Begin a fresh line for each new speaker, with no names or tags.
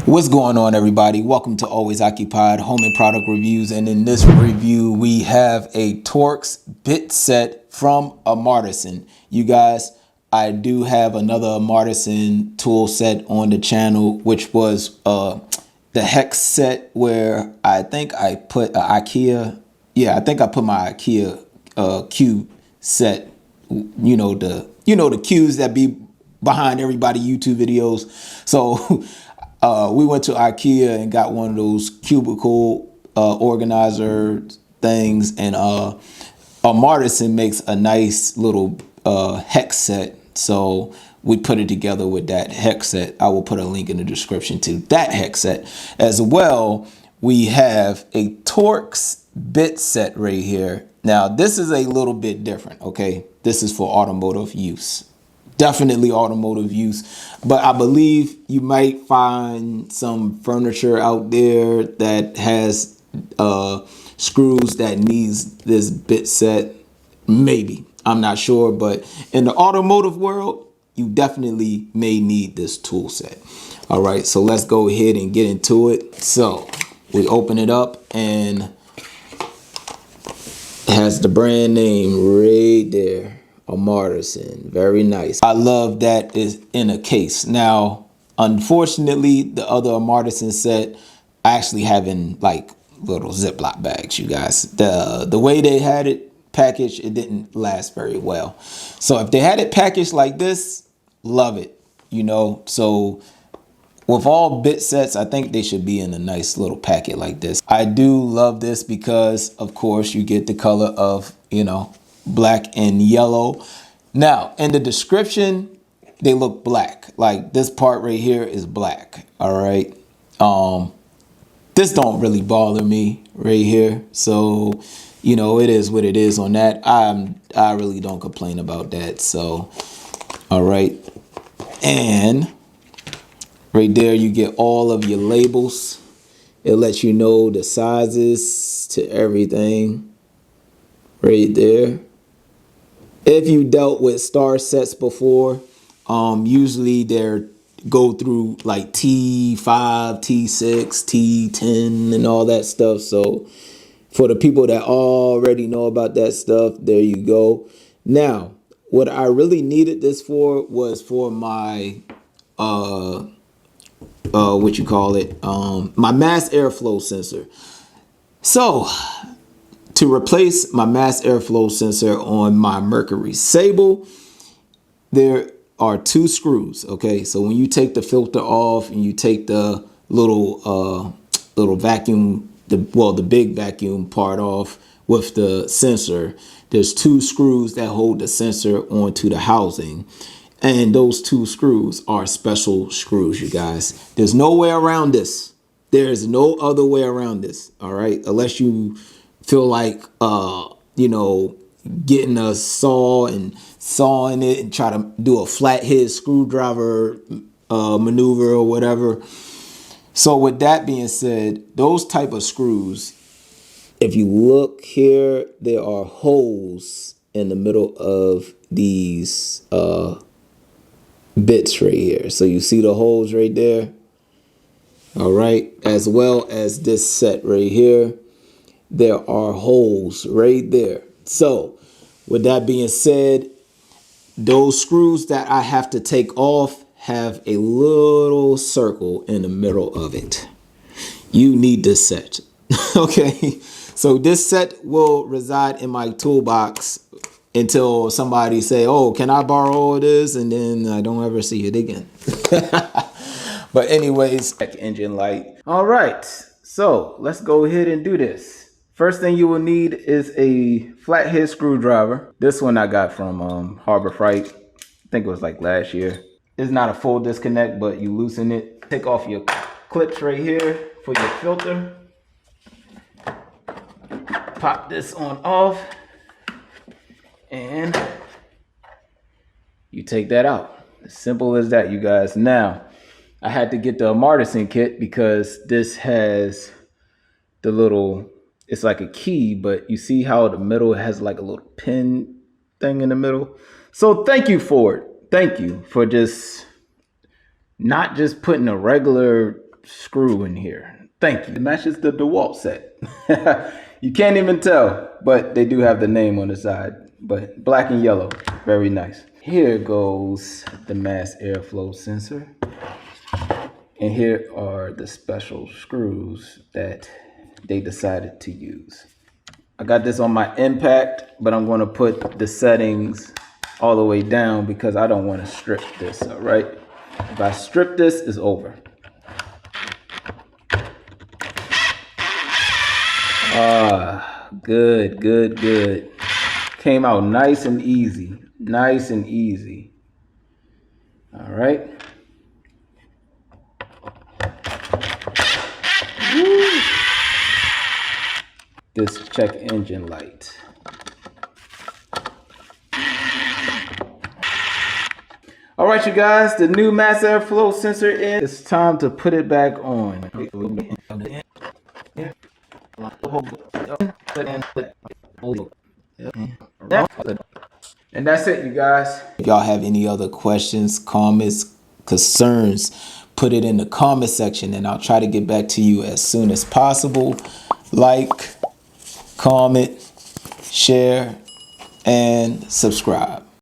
What's going on, everybody? Welcome to Always Occupied Home and Product Reviews. And in this review, we have a Torx bit set from Amartisan. You guys, I do have another Amartisan tool set on the channel, which was the hex set, where I think I put IKEA. Yeah, I think I put my IKEA cube set. You know the cubes that be behind everybody YouTube videos. So we went to IKEA and got one of those cubicle organizer things, and Amartisan makes a nice little hex set. So we put it together with that hex set. I will put a link in the description to that hex set as well. We have a Torx bit set right here. Now this is a little bit different. Okay, this is for automotive use. Definitely automotive use, but I believe you might find some furniture out there that has screws that needs this bit set. Maybe, I'm not sure, but in the automotive world, you definitely may need this tool set. All right, so let's go ahead and get into it. So we open it up and it has the brand name right there. Amartisan, very nice. I love that it's in a case. Now, unfortunately, the other Amartisan set I actually have in like little Ziploc bags, you guys. The way they had it packaged, it didn't last very well. So if they had it packaged like this, love it, you know. So with all bit sets, I think they should be in a nice little packet like this. I do love this because, of course, you get the color of, you know, black and yellow. Now in the description they look black, like this part right here is black. All right, this don't really bother me right here, so you know, it is what it is on that. I really don't complain about that. So all right, and right there you get all of your labels. It lets you know the sizes to everything right there. If you dealt with star sets before, usually they're go through like T5, T6, T10 and all that stuff. So for the people that already know about that stuff, there you go. Now, what I really needed this for was for my my mass airflow sensor. So to replace my mass airflow sensor on my Mercury Sable, there are two screws. Okay, so when you take the filter off and you take the little vacuum, the big vacuum part off with the sensor, there's two screws that hold the sensor onto the housing, and those two screws are special screws, you guys. There's no way around this. There's no other way around this. All right, unless you feel like you know, getting a saw and sawing it and try to do a flathead screwdriver maneuver or whatever. So with that being said, those type of screws, if you look here, there are holes in the middle of these bits right here. So you see the holes right there. All right, as well as this set right here, there are holes right there. So with that being said, those screws that I have to take off have a little circle in the middle of it. You need this set. Okay, so this set will reside in my toolbox until somebody say, oh, can I borrow this? And then I don't ever see it again. But anyways, check engine light. All right, so let's go ahead and do this. First thing you will need is a flathead screwdriver. This one I got from Harbor Freight. I think it was like last year. It's not a full disconnect, but you loosen it. Take off your clips right here for your filter. Pop this on off. And you take that out. As simple as that, you guys. Now, I had to get the Amartisan kit because this has the little, it's like a key, but you see how the middle has like a little pin thing in the middle. So thank you for it. Thank you for just not just putting a regular screw in here. Thank you. It matches the DeWalt set. You can't even tell, but they do have the name on the side. But black and yellow, very nice. Here goes the mass airflow sensor. And here are the special screws that they decided to use. I got this on my impact, but I'm going to put the settings all the way down because I don't want to strip this, all right? If I strip this, it's over. Good, good, good. Came out nice and easy, nice and easy. All right. Woo. This check engine light. All right, you guys, the new mass airflow sensor in. It's time to put it back on. And that's it, you guys. If y'all have any other questions, comments, concerns, put it in the comment section and I'll try to get back to you as soon as possible. Like, comment, share, and subscribe.